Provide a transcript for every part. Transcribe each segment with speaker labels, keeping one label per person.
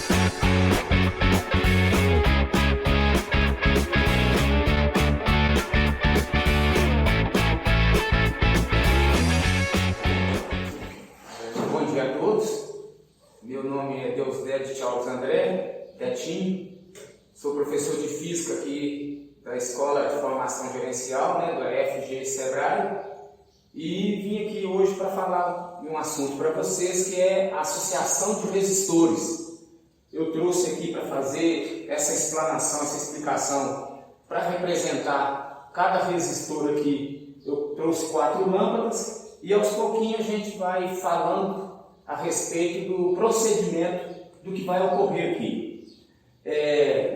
Speaker 1: Bom dia a todos, meu nome é Deusdedit Alves André, Detinho, sou professor de Física aqui da Escola de Formação Gerencial, do FG Sebrae, e vim aqui hoje para falar de um assunto para vocês que é a associação de resistores. Eu trouxe aqui para fazer essa explanação, essa explicação, para representar cada resistor aqui. Eu trouxe 4 lâmpadas e aos pouquinhos a gente vai falando a respeito do procedimento do que vai ocorrer aqui.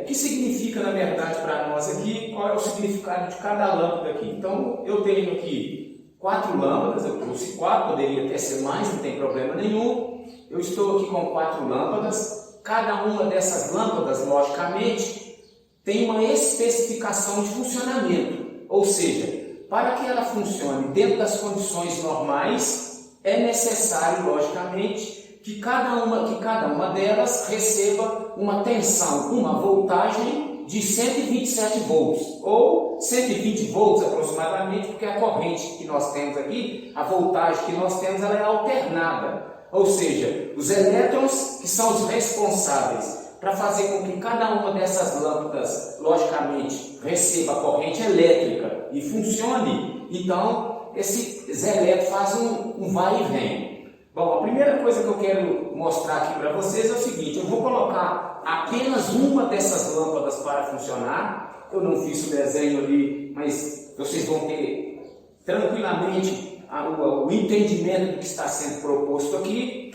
Speaker 1: O que significa, na verdade, para nós aqui, qual é o significado de cada lâmpada aqui. Então, eu tenho aqui 4 lâmpadas, eu trouxe 4, poderia até ser mais, não tem problema nenhum. Eu estou aqui com 4 lâmpadas, cada uma dessas lâmpadas, logicamente, tem uma especificação de funcionamento, ou seja, para que ela funcione dentro das condições normais, é necessário, logicamente, que cada uma delas receba uma tensão, uma voltagem de 127 volts, ou 120 volts aproximadamente, porque a corrente que nós temos aqui, a voltagem que nós temos, ela é alternada. Ou seja, os elétrons que são os responsáveis para fazer com que cada uma dessas lâmpadas, logicamente, receba a corrente elétrica e funcione, então esses elétrons fazem um vai e vem. Bom, a primeira coisa que eu quero mostrar aqui para vocês é o seguinte: eu vou colocar apenas uma dessas lâmpadas para funcionar. Eu não fiz o desenho ali, mas vocês vão ter tranquilamente o entendimento do que está sendo proposto aqui.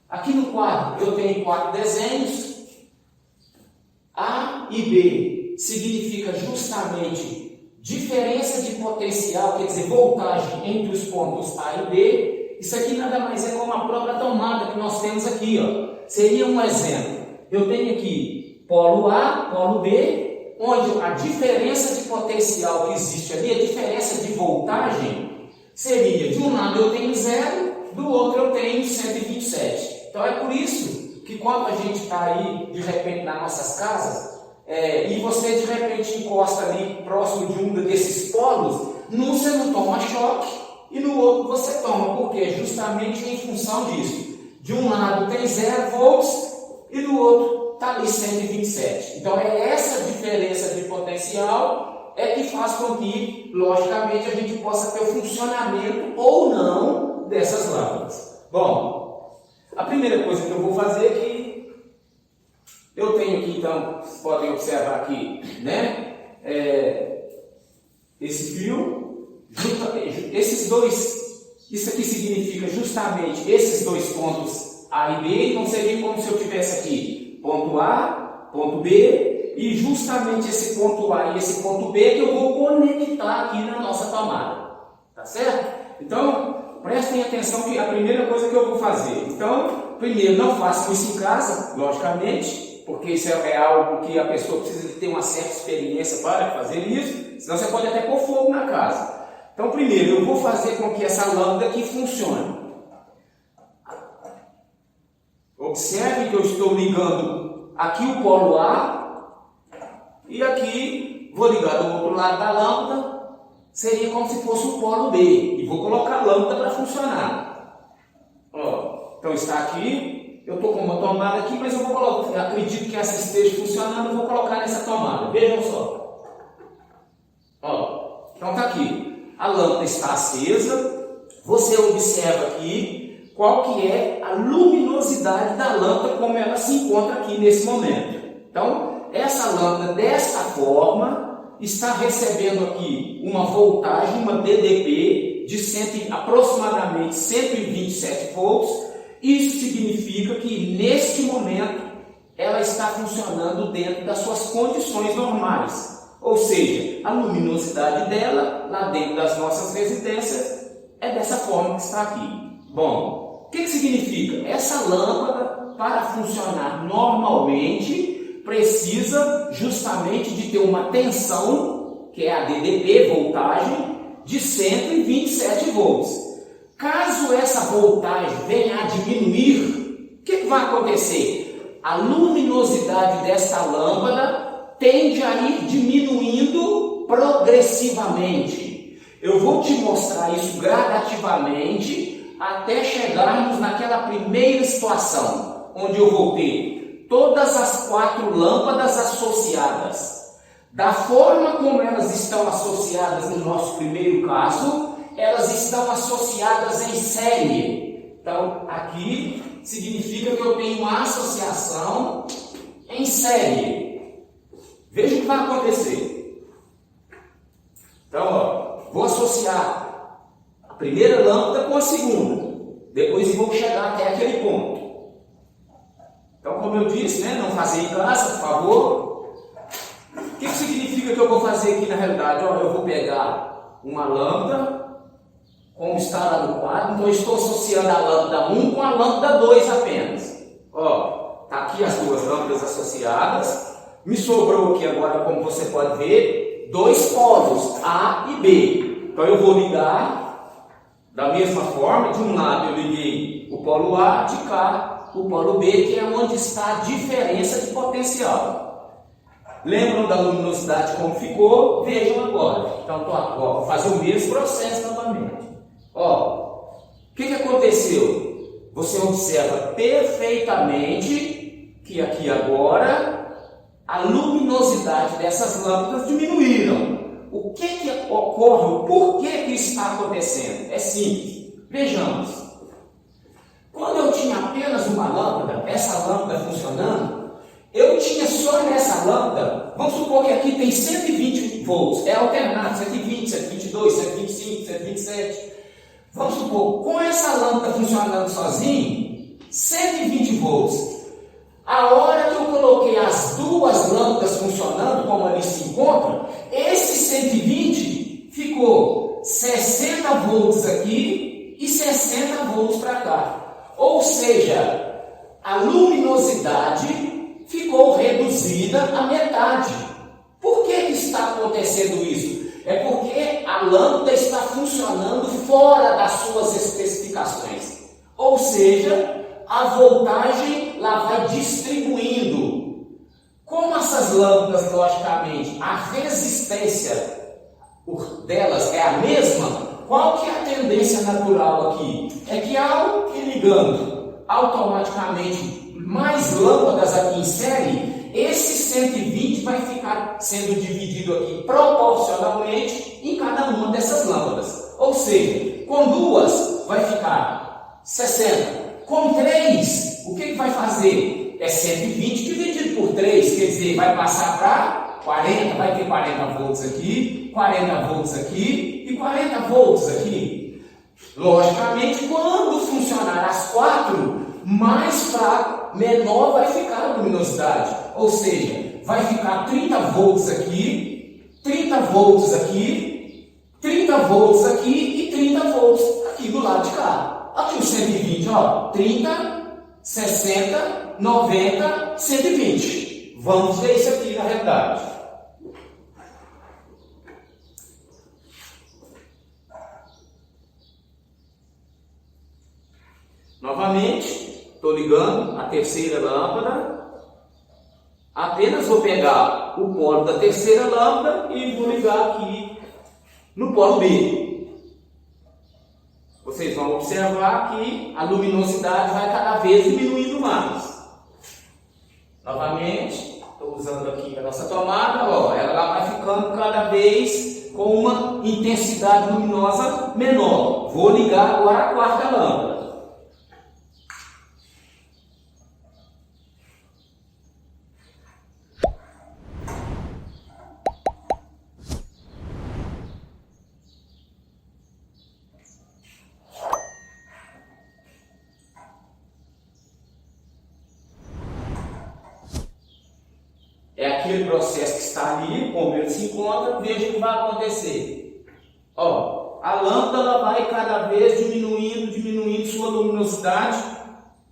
Speaker 1: Aqui no quadro eu tenho 4 desenhos. A e B significa justamente diferença de potencial, quer dizer, voltagem entre os pontos A e B. Isso aqui nada mais é como a própria tomada que nós temos aqui, Seria um exemplo. Eu tenho aqui polo A, polo B, onde a diferença de potencial que existe ali, a diferença de voltagem, seria, de um lado eu tenho 0, do outro eu tenho 127. Então é por isso que quando a gente está aí, de repente, nas nossas casas, e você de repente encosta ali próximo de um desses polos, num você não toma choque e no outro você toma, porque justamente em função disso. De um lado tem 0 volts e do outro está ali 127. Então é essa diferença de potencial que faz com que, logicamente, a gente possa ter o funcionamento ou não dessas lâmpadas. Bom, a primeira coisa que eu vou fazer aqui, eu tenho aqui, então, vocês podem observar aqui, esse fio, esses dois, isso aqui significa justamente esses dois pontos A e B, então seria como se eu tivesse aqui ponto A, ponto B, e justamente esse ponto A e esse ponto B que eu vou conectar aqui na nossa tomada, tá certo? Então, prestem atenção que a primeira coisa que eu vou fazer, então, primeiro, não façam isso em casa, logicamente, porque isso é algo que a pessoa precisa de ter uma certa experiência para fazer isso, senão você pode até pôr fogo na casa. Então, primeiro, eu vou fazer com que essa lâmpada aqui funcione. Observe que eu estou ligando aqui o polo A e aqui vou ligar do outro lado da lâmpada, seria como se fosse o polo B, e vou colocar a lâmpada para funcionar. Então está aqui. Eu estou com uma tomada aqui, mas eu vou colocar, acredito que essa esteja funcionando, eu vou colocar nessa tomada. Vejam só. Então está aqui. A lâmpada está acesa. Você observa aqui qual que é a luminosidade da lâmpada, como ela se encontra aqui nesse momento. Então, essa lâmpada, desta forma, está recebendo aqui uma voltagem, uma DDP, de aproximadamente 127 volts. Isso significa que, neste momento, ela está funcionando dentro das suas condições normais. Ou seja, a luminosidade dela, lá dentro das nossas residências, é dessa forma que está aqui. Bom, o que significa? Essa lâmpada, para funcionar normalmente, precisa justamente de ter uma tensão, que é a DDP, voltagem, de 127 volts. Caso essa voltagem venha a diminuir, o que vai acontecer? A luminosidade desta lâmpada tende a ir diminuindo progressivamente. Eu vou te mostrar isso gradativamente até chegarmos naquela primeira situação, onde eu vou ter todas as 4 lâmpadas associadas. Da forma como elas estão associadas no nosso primeiro caso, elas estão associadas em série. Então, aqui significa que eu tenho uma associação em série. Veja o que vai acontecer. Então, vou associar a primeira lâmpada com a segunda. Depois vou chegar até aquele ponto. Então, como eu disse, não fazer em casa, por favor. O que significa que eu vou fazer aqui na realidade? Eu vou pegar uma lâmpada, como está lá no quadro, então eu estou associando a lâmpada 1 com a lâmpada 2 apenas. Está aqui as 2 lâmpadas associadas. Me sobrou aqui agora, como você pode ver, 2 polos, A e B. Então eu vou ligar da mesma forma. De um lado eu liguei o polo A, de cá o polo B, que é onde está a diferença de potencial. Lembram da luminosidade como ficou? Vejam agora. Então, vou fazer o mesmo processo novamente. O que aconteceu? Você observa perfeitamente que aqui agora a luminosidade dessas lâmpadas diminuíram. O que ocorre? Por que está acontecendo? É simples. Vejamos. Quando eu tinha apenas uma lâmpada, essa lâmpada funcionando, eu tinha só nessa lâmpada, vamos supor que aqui tem 120 volts, é alternado, 120, 122, 125, 127. Vamos supor, com essa lâmpada funcionando sozinho, 120 volts. A hora que eu coloquei as 2 lâmpadas funcionando, como ali se encontram, esse 120 ficou 60 volts aqui e 60 volts para cá. Ou seja, a luminosidade ficou reduzida à metade. Por que está acontecendo isso? É porque a lâmpada está funcionando fora das suas especificações. Ou seja, a voltagem lá vai distribuindo. Como essas lâmpadas, logicamente, a resistência delas é a mesma, qual que é a tendência natural aqui? É que ao ir ligando automaticamente mais lâmpadas aqui em série, esse 120 vai ficar sendo dividido aqui proporcionalmente em cada uma dessas lâmpadas. Ou seja, com 2 vai ficar 60. Com 3, o que vai fazer? É 120 dividido por 3, quer dizer, vai passar para 40, vai ter 40 volts aqui, 40 volts aqui e 40 volts aqui. Logicamente, quando funcionar as 4, mais fraco, menor vai ficar a luminosidade. Ou seja, vai ficar 30 volts aqui, 30 volts aqui, 30 volts aqui e 30 volts aqui do lado de cá. Aqui o 120, 30, 60, 90, 120. Vamos ver isso aqui na realidade. Novamente, estou ligando a terceira lâmpada. Apenas vou pegar o polo da terceira lâmpada e vou ligar aqui no polo B. Vocês vão observar que a luminosidade vai cada vez diminuindo mais. Novamente, estou usando aqui a nossa tomada, ela vai ficando cada vez com uma intensidade luminosa menor. Vou ligar agora a quarta lâmpada. É aquele processo que está ali, como ele se encontra, veja o que vai acontecer. A lâmpada ela vai cada vez diminuindo sua luminosidade.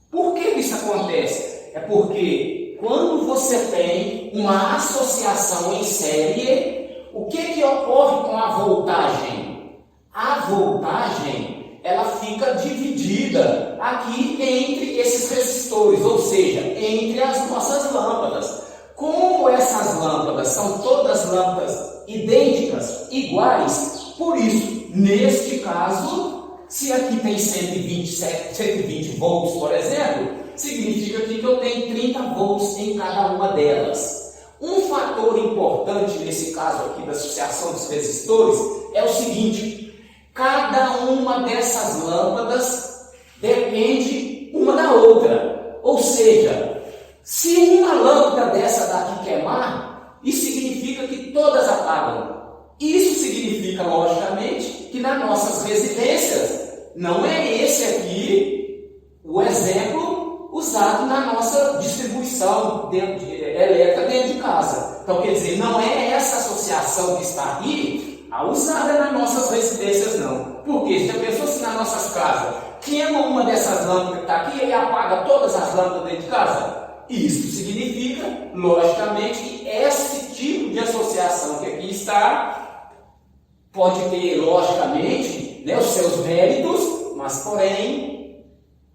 Speaker 1: Por que isso acontece? É porque quando você tem uma associação em série, o que ocorre com a voltagem? A voltagem
Speaker 2: ela fica dividida aqui entre esses resistores, ou seja, entre as nossas lâmpadas. Como essas lâmpadas são todas lâmpadas idênticas, iguais, por isso, neste caso, se aqui tem 120 volts, por exemplo, significa que eu tenho 30 volts em cada uma delas. Um fator importante nesse caso aqui da associação dos resistores é o seguinte: cada uma dessas lâmpadas depende uma da outra. Ou seja, se uma lâmpada dessa daqui queimar, isso significa que todas apagam. Isso significa, logicamente, que nas nossas residências não é esse aqui o exemplo usado na nossa distribuição elétrica dentro de casa. Então, quer dizer, não é essa associação que está aqui a usada nas nossas residências, não. Porque já pensou se nas nossas casas queima uma dessas lâmpadas que está aqui e apaga todas as lâmpadas dentro de casa? Isso significa, logicamente, que esse tipo de associação que aqui está pode ter, logicamente, os seus méritos, mas, porém,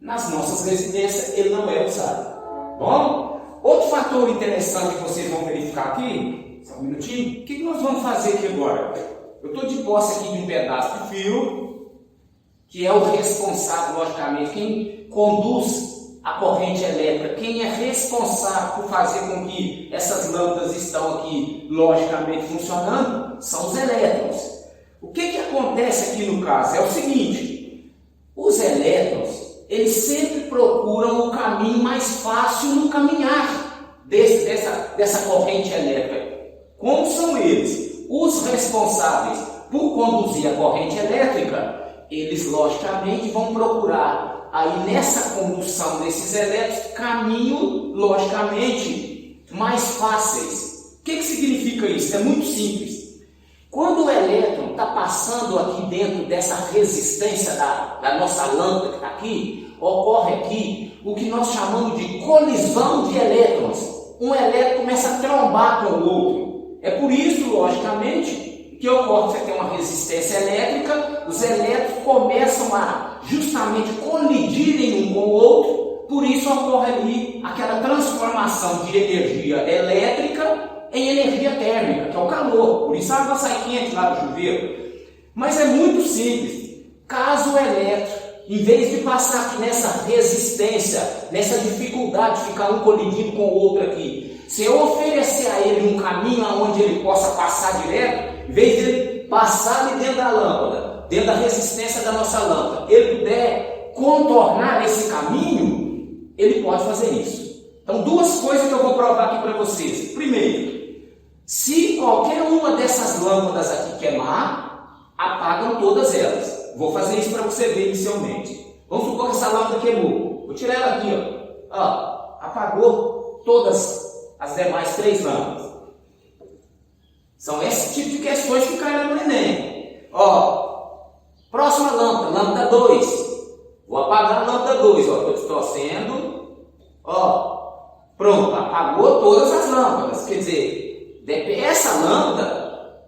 Speaker 2: nas nossas residências ele não é usado. Bom, outro fator interessante que vocês vão verificar aqui, só um minutinho, o que nós vamos fazer aqui agora? Eu estou de posse aqui de um pedaço de fio, que é o responsável, logicamente, quem conduz a corrente elétrica, quem é responsável por fazer com que essas lâmpadas estão aqui, logicamente, funcionando, são os elétrons. O que acontece aqui no caso? É o seguinte: os elétrons, eles sempre procuram o caminho mais fácil no caminhar dessa corrente elétrica. Como são eles? Os responsáveis por conduzir a corrente elétrica, eles logicamente vão procurar aí nessa condução desses elétrons caminho, logicamente, mais fáceis. O que significa isso? É muito simples. Quando o elétron está passando aqui dentro dessa resistência da nossa lâmpada que está aqui, ocorre aqui o que nós chamamos de colisão de elétrons. Um elétron começa a trombar com o outro. É por isso, logicamente, que ocorre que você tem uma resistência elétrica, os elétrons começam a justamente colidirem um com o outro, por isso ocorre ali aquela transformação de energia elétrica em energia térmica, que é o calor. Por isso a água sai quente lá do chuveiro. Mas é muito simples. Caso o elétron, em vez de passar aqui nessa resistência, nessa dificuldade de ficar um colidindo com o outro aqui, se eu oferecer a ele um caminho onde ele possa passar direto, em vez de ele passar ali dentro da lâmpada, dentro da resistência da nossa lâmpada, ele puder contornar esse caminho, ele pode fazer isso. Então, duas coisas que eu vou provar aqui para vocês. Primeiro, se qualquer uma dessas lâmpadas aqui queimar, apagam todas elas. Vou fazer isso para você ver inicialmente. Vamos supor que essa lâmpada queimou. Vou tirar ela aqui, ó. Apagou todas as demais 3 lâmpadas. São esse tipo de questões que caem no Enem. Próxima lâmpada, lâmpada 2. Vou apagar a lâmpada 2, estou distorcendo. Pronto, apagou todas as lâmpadas. Quer dizer, essa lâmpada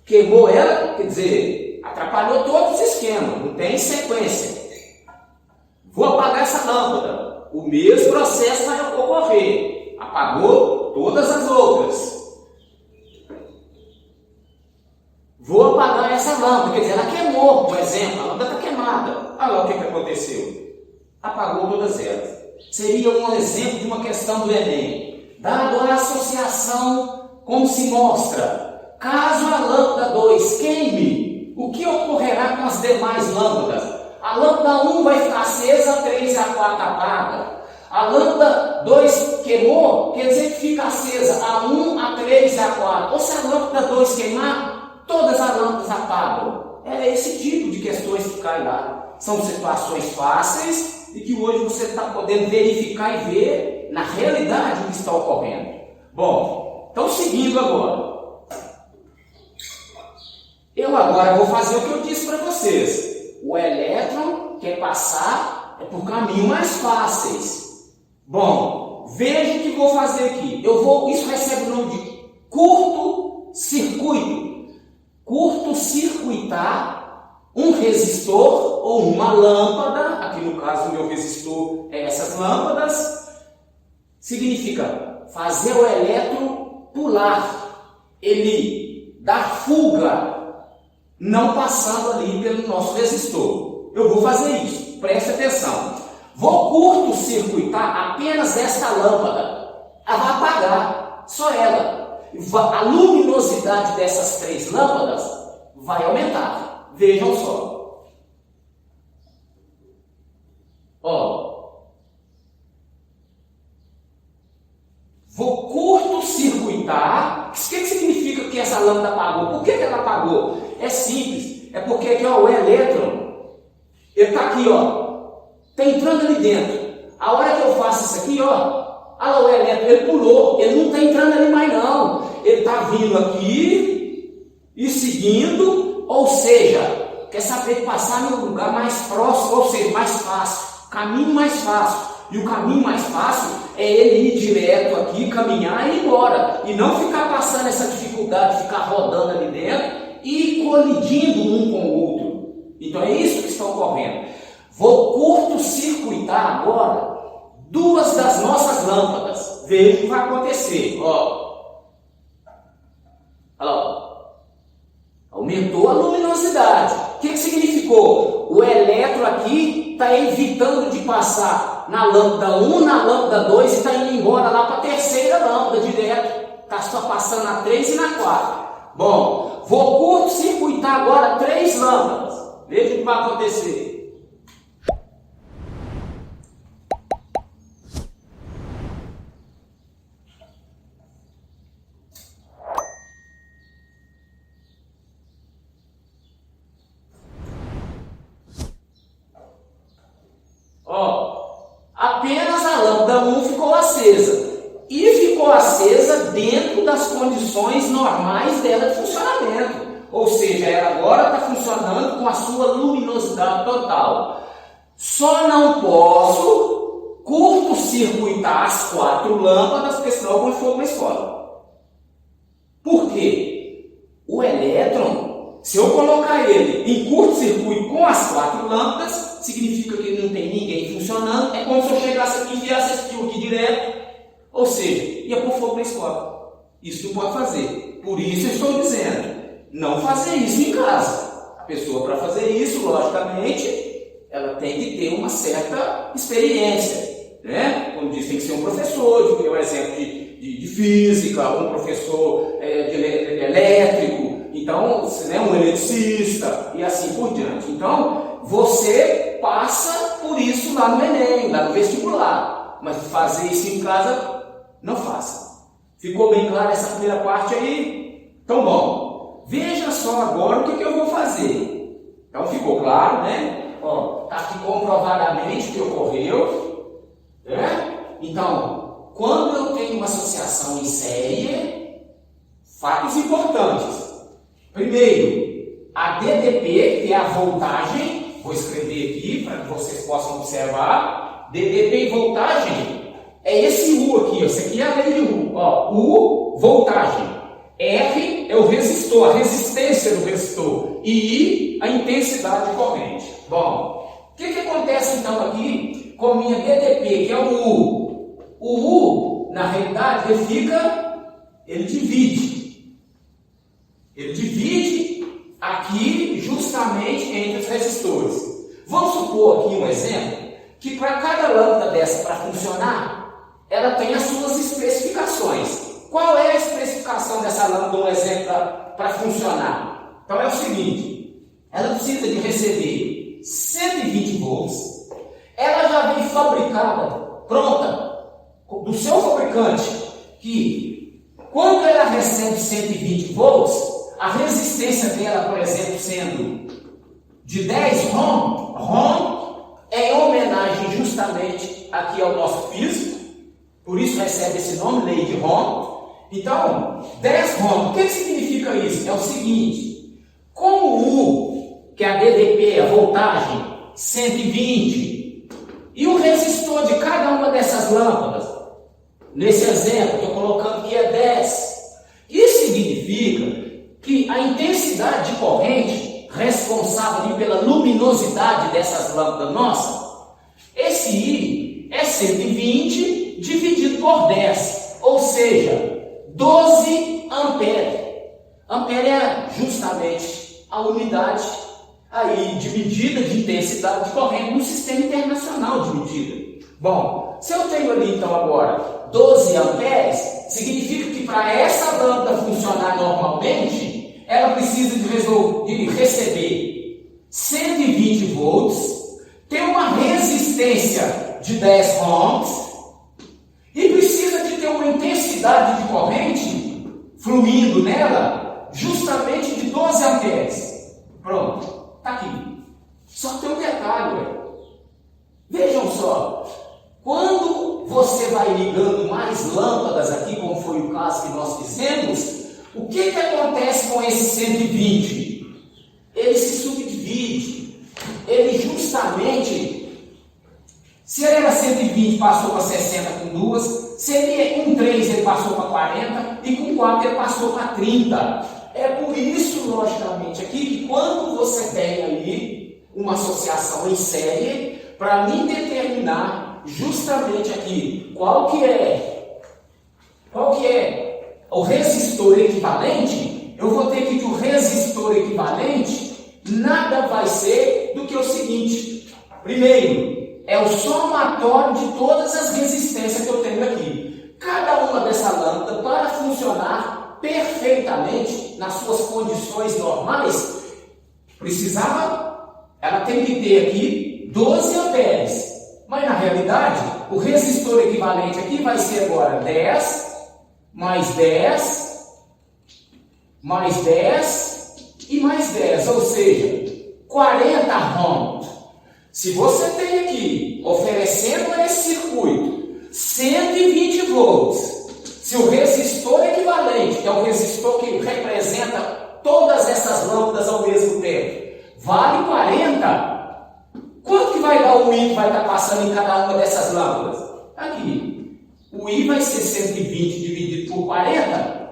Speaker 2: queimou ela, quer dizer, atrapalhou todos os esquemas, não tem sequência. Vou apagar essa lâmpada, o mesmo processo vai ocorrer. Apagou todas as outras. Vou apagar essa lâmpada, quer dizer, ela queimou, por exemplo, a lâmpada está queimada. Olha lá o que aconteceu. Apagou todas elas. Seria um exemplo de uma questão do Enem. Dado a associação, como se mostra, caso a lâmpada 2 queime, o que ocorrerá com as demais lâmpadas? A lâmpada 1 vai ficar acesa, a 3 e a 4 apaga. A lâmpada 2 queimou, quer dizer que fica acesa a 1, a 3 e a 4. Ou se a lâmpada 2 queimar, todas as lâmpadas apagam. É esse tipo de questões que caem lá. São situações fáceis e que hoje você está podendo verificar e ver na realidade o que está ocorrendo. Bom, então seguindo agora. Eu agora vou fazer o que eu disse para vocês. O elétron quer passar por caminhos mais fáceis. Bom, veja o que vou fazer aqui. Isso recebe o nome de curto-circuito. Curto-circuitar um resistor ou uma lâmpada, aqui no caso o meu resistor é essas lâmpadas, significa fazer o elétron pular, ele dar fuga, não passando ali pelo nosso resistor. Eu vou fazer isso, preste atenção. Vou curto-circuitar apenas esta lâmpada, ela vai apagar, só ela. A luminosidade dessas 3 lâmpadas vai aumentar. Vejam só. Ó. Vou curto-circuitar. O que significa que essa lâmpada apagou? Por que ela apagou? É simples. É porque aqui, ó, o elétron, ele está aqui, ó. Está entrando ali dentro. A hora que eu faço isso aqui, ó. Ah lá, o elétron, ele pulou. Ele não está entrando ali mais não. Ele está vindo aqui e seguindo. Ou seja, quer saber passar no lugar mais próximo, ou seja, mais fácil. Caminho mais fácil. E o caminho mais fácil é ele ir direto aqui, caminhar e ir embora. E não ficar passando essa dificuldade de ficar rodando ali dentro e colidindo um com o outro. Então é isso que está ocorrendo. Vou curto-circuitar agora 2 das nossas lâmpadas. Veja o que vai acontecer. Ó. Olha lá. Aumentou a luminosidade. O que significou? O elétron aqui está evitando de passar na lâmpada 1, na lâmpada 2 e está indo embora lá para a terceira lâmpada direto. Está só passando na 3 e na 4. Bom, vou curto-circuitar agora 3 lâmpadas. Veja o que vai acontecer. Apenas a lâmpada 1 ficou acesa. E ficou acesa dentro das condições normais dela de funcionamento. Ou seja, ela agora está funcionando com a sua luminosidade total. Só não posso curto-circuitar as 4 lâmpadas, porque senão eu vou fogo na escola. Por quê? O elétron, se eu colocar ele em curto-circuito com as 4 lâmpadas, significa que não tem ninguém funcionando. É como se eu chegasse aqui e enviasse esse fio aqui direto. Ou seja, ia pôr fogo na escola. Isso não pode fazer. Por isso eu estou dizendo, não fazer isso em casa. A pessoa, para fazer isso, logicamente, ela tem que ter uma certa experiência. Né? Como diz, tem que ser um professor, de um exemplo de física, um professor de elétrico, então, né, um eletricista e assim por diante. Então, você passa por isso lá no Enem, lá no vestibular. Mas fazer isso em casa, não faça. Ficou bem clara essa primeira parte aí? Então, bom, veja só agora o que eu vou fazer. Então, ficou claro, né? Está aqui comprovadamente o que ocorreu. Né? Então, quando eu tenho uma associação em série, fatos importantes. Primeiro, a DDP, que é a voltagem, vou escrever aqui para que vocês possam observar. DDP e voltagem é esse U aqui, ó. Esse aqui é a lei de U. Ó, U, voltagem. R é o resistor, a resistência do resistor. E I, a intensidade de corrente. Bom, o que acontece então aqui com a minha DDP, que é o U? O U, na realidade, ele divide. Ele divide aqui justamente entre os resistores. Vamos supor aqui um exemplo, que para cada lâmpada dessa para funcionar, ela tem as suas especificações. Qual é a especificação dessa lâmpada, um exemplo, para funcionar? Então é o seguinte, ela precisa de receber 120 volts, ela já vem fabricada, pronta, do seu fabricante, que quando ela recebe 120 volts, a resistência dela, por exemplo, sendo de 10 Ohm, Ohm é em homenagem justamente aqui ao nosso físico, por isso recebe esse nome, lei de Ohm. Então, 10 Ohm, o que significa isso? É o seguinte, como U, que é a DDP, a voltagem, 120, e o resistor de cada uma dessas lâmpadas, nesse exemplo, estou colocando que é 10, isso significa que a intensidade de corrente responsável ali pela luminosidade dessas lâmpadas nossas? Esse I é 120 dividido por 10, ou seja, 12 amperes. Ampere é justamente a unidade aí de medida de intensidade de corrente no sistema internacional de medida. Bom, se eu tenho ali então agora 12 amperes, significa que para essa lâmpada funcionar normalmente, ela precisa de receber 120 volts, ter uma resistência de 10 ohms e precisa de ter uma intensidade de corrente fluindo nela justamente de 12 amperes. Pronto, está aqui. Só tem um detalhe, ué. Vejam só, quando você vai ligando mais lâmpadas aqui, como foi o caso que nós fizemos, o que acontece com esse 120? Ele se subdivide. Ele justamente, se ele era 120, passou para 60 com 2, se ele é com 3, ele passou para 40, e com 4 ele passou para 30. É por isso, logicamente, aqui, que quando você tem aí uma associação em série, para mim determinar justamente aqui qual que é o resistor equivalente, eu vou ter que o resistor equivalente nada vai ser do que o seguinte. Primeiro, é o somatório de todas as resistências que eu tenho aqui. Cada uma dessa lâmpada, para funcionar perfeitamente nas suas condições normais, ela tem que ter aqui 12 amperes. Mas na realidade, o resistor equivalente aqui vai ser agora 10, mais 10, mais 10 e mais 10, ou seja, 40 ohms. Se você tem aqui, oferecendo a esse circuito, 120 volts, se o resistor equivalente, que é o resistor que representa todas essas lâmpadas ao mesmo tempo, vale 40, quanto que vai dar o I que vai estar passando em cada uma dessas lâmpadas? Aqui. O I vai ser 120 dividido por 40,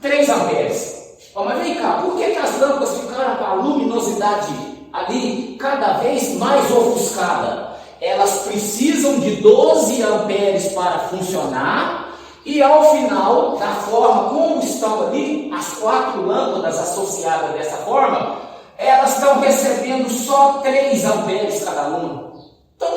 Speaker 2: 3 amperes. Bom, mas vem cá, por que as lâmpadas ficaram com a luminosidade ali cada vez mais ofuscada? Elas precisam de 12 amperes para funcionar e ao final, da forma como estão ali, as 4 lâmpadas associadas dessa forma, elas estão recebendo só 3 amperes cada uma. Então,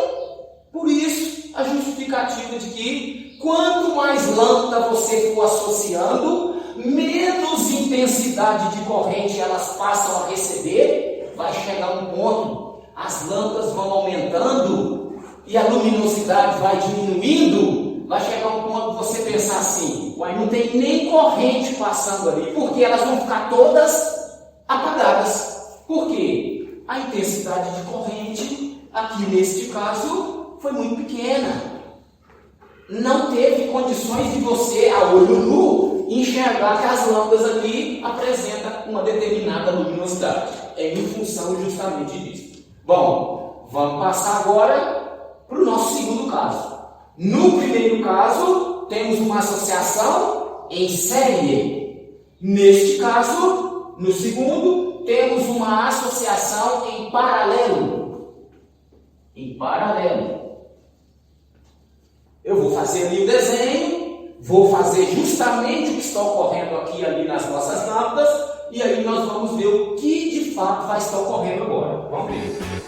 Speaker 2: por isso, a justificativa de que quanto mais lâmpada você for associando, menos intensidade de corrente elas passam a receber, vai chegar um ponto, as lâmpadas vão aumentando e a luminosidade vai diminuindo, vai chegar um ponto de você pensar assim, uai, não tem nem corrente passando ali, porque elas vão ficar todas apagadas. Por quê? A intensidade de corrente, aqui neste caso, foi muito pequena. Não teve condições de você, a olho nu, enxergar que as lâmpadas aqui apresentam uma determinada luminosidade. É em função justamente disso. Bom, vamos passar agora para o nosso segundo caso. No primeiro caso, temos uma associação em série. Neste caso, no segundo, temos uma associação em paralelo. Em paralelo. Eu vou fazer ali o desenho, vou fazer justamente o que está ocorrendo aqui e ali nas nossas lâmpadas, e aí nós vamos ver o que de fato vai estar ocorrendo agora. Vamos ver.